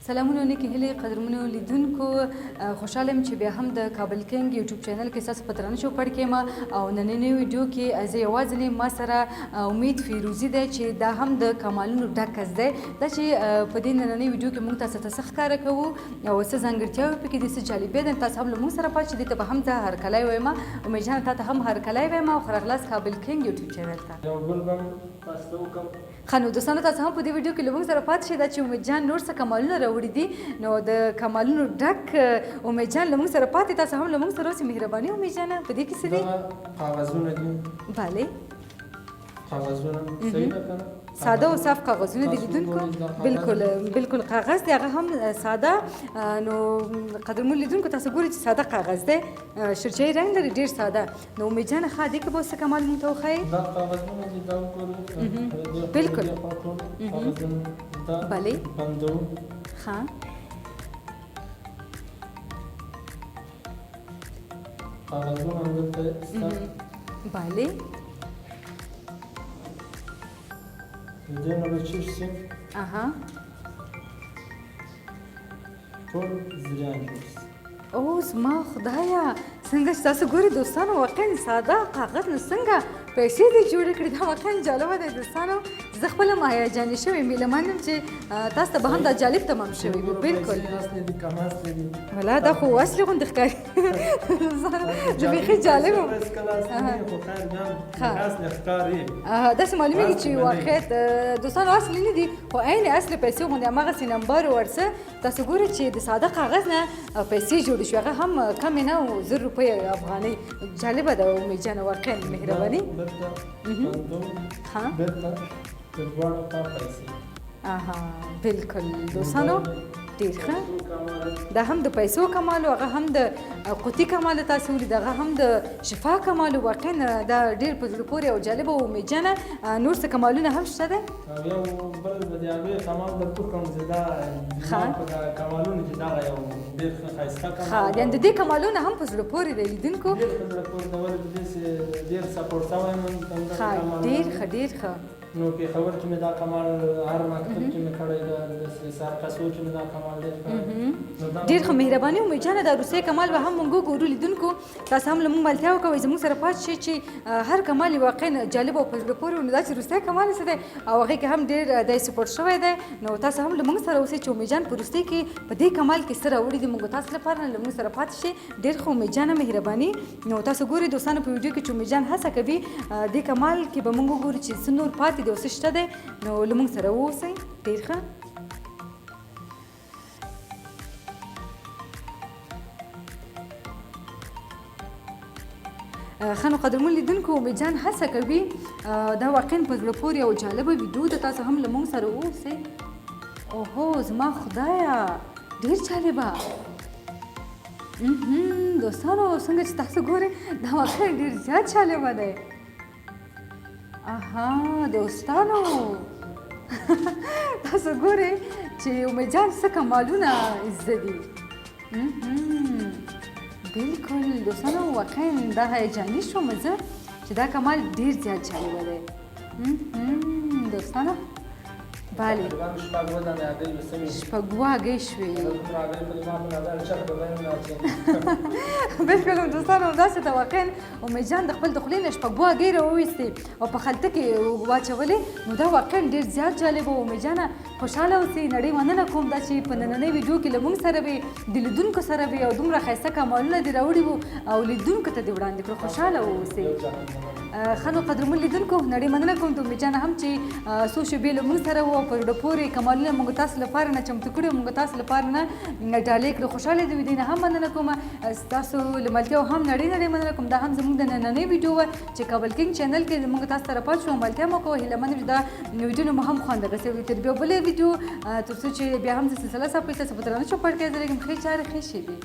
سلامونه نیکې هیلې قدرمنو لیدونکو خوشحاله یم چې بیا هم د کابل کینګ یوټیوب چینل کې ستاسو په درانه چوپړ کې یم او نننۍ ویډیو کې زه یوازې ما سره امید فیروزي دی چې دا هم د کمالونو ډکس دی دا چې په دې نننۍ ویډیو کې موږ تاسو ته څه ښکاره کوو او څه ځانګړتیاوې پکې دي څه جالبې دي تاسو هم له موږ سره پاتې شئ دې ته به هم زه هرکلی وایم امید جانه تا ته هم هرکلی وایم او ښه راغلاست کابل کینګ یوټیوب چینل ته ښه نو دوستانو تاسو هم په دې ویډیو کې له موږ سره پاتې شئ دا چې امید جان نور څه کمالونه راوړي دي نو د کمالونو ډک امید جان له موږ سره پاتې تاسو هم له موږ سره اوسئ مهرباني امید جانه په دې کې څه دي کاغذونه دي بله کاغذونه صحیح ده کنه ساده او صاف کاغذونه دي لیدونکو بالکل کاغذ دی هغه هم ساده نو قدرمن لیدونکو تاسو ګورئ چې ساده کاغذ دی شرچۍ رنګ لري ډېر ساده نو امید جانه ښه دې کې به څه کمال موږ ته وښایي دا کاغذونه دي دا وګورئ بالکل بله بندو ښه کاغذونه دلته بله دې نه به چیش سي ټول زریان جوړ سي اوس ما خدایا څنګه چې تاسو ګورئ دوستانو واقعا ساده کاغذ نه څنګه پیسې دې جوړې کړې دا واقعا جالبه دی دوستانو زه خپله هم هیجاني شوې یم هیله مند یم چې تاسو ته به هم دا جالب تمام شوی وي بالکل ولا دا خو اصلي غوندې ښکاري زه بیخي جالب یم داسې معلومیږي چې واقعیت دوستانو اصلي نه دي خو عین اصلي پیسې غوندې هماغسې نمبر ورڅه تاسو ګورئ چې د ساده کاغذ نه پیسې جوړې شوې هغه هم کمې نه 1000 روپۍ افغانۍ جالبه ده امید جانه واقعا مهرباني بالکل دوستانو ډېر ښه دا هم د پیسو کمالو هغه هم د قوتي کمالو تاسو ولید هغه هم د شفا کمالو واقعا دا ډېر په زړه پورې او جالبه او امید جانه نور څه کمالونه هم شته دی یو بل د هغې کمال درته کوم چې دا کمالونه چې دغه یو ډېر ښه ښایسته کمال یعنې د دې کمالونه هم په زړه پورې دی لیدونکو ډېر په زړه پورې دی ولې داسې ډېر سپورټ شوی یم ډېر ښه ډېر ښه نو پېښور کې مې دا کمال هر مکتب کې مې کړی ده سرقصو کې مې دا کمال ډېر ښه مهرباني امید جانه دا روسۍ کمال به هم موږ وګورو لیدونکو تاسو هم له موږ ملتیا وکوئ زموږ سره پاتې شئ چې هر کمال یې واقعا جالب او په زړه پورې نو دا چې روسۍ کمال څه دی او هغې کې هم ډېر دی سپورټ شوی دی نو تاسو هم له موږ سره اوسئ چې امید جان په روسۍ کې په دې کمال کې څه راوړي دي موږ تاسو لپاره له موږ سره پاتې شئ ډېر ښه امید جانه مهرباني نو تاسو ګورئ دوستانو په ویډیو کې چې امید جان هڅه کوي دې کمال کې به موږ وګورو چې څه نور پاتې دي او څه شته دی نو له موږ سره واوسئ ډېر ښه ښه نو قدرمن لیدونکو امید جان هڅه کوي دا واقعا په زړه پورې او جالبه ویډیو ده تاسو هم له موږ سره واوسئ اوهو زما خدایه ډېر جالبه دوستانو څنګه چې تاسو ګورئ دا واقعا ډېر زیات جالبه دی دوستانو تاسو ګورئ چې امید جان څه کمالونه زده دي بالکل دوستانو واقعا دا هیجاني شوم زه چې دا کمال ډېر زیات جالبه دی دوستانو بله شپږ هګۍ شوې بالکل دوستانو همداسې ته واقعا امید جان د خپل د خولې نه شپږ هګۍ راوویستې او په خلطه کې واچولې نو دا واقعا ډېر زیات جالبه و امید جانه خوشحاله اوسئ نړۍ مننه کوم دا چې په نننۍ ویډیو کې له موږ سره وې د لیدونکو سره وې او دومره ښایسته کمالونه دې راوړي وو او لیدونکو ته دې وړاندې کړو خوشحاله واوسئ ښه نو قدرمن لیدونکو نړۍ مننه کوم د امید جانه هم چې څو شېبې له موږ سره وو او په زړه پورې کمالونه موږ تاسو لپاره نه چمتو کړي موږ تاسو لپاره نه ډالۍ کړو خوشحاله دې وي دې نه هم مننه کوم ستاسو له ملتیاو هم نړۍ مننه کوم دا هم زموږ د نننۍ ویډیو وه چې کابل کینګ چینل کې موږ تاسو سره پاتې شو ملتیا مو کوو هیله مند یم چې دا ویډیو نه مو هم خوند دررسوي تر بیا بلې ویډیو تر څو چې بیا هم د سلسله صاحب په تاسو په درانه چوپړ کې زه لږ ښې چارې ښې شي دي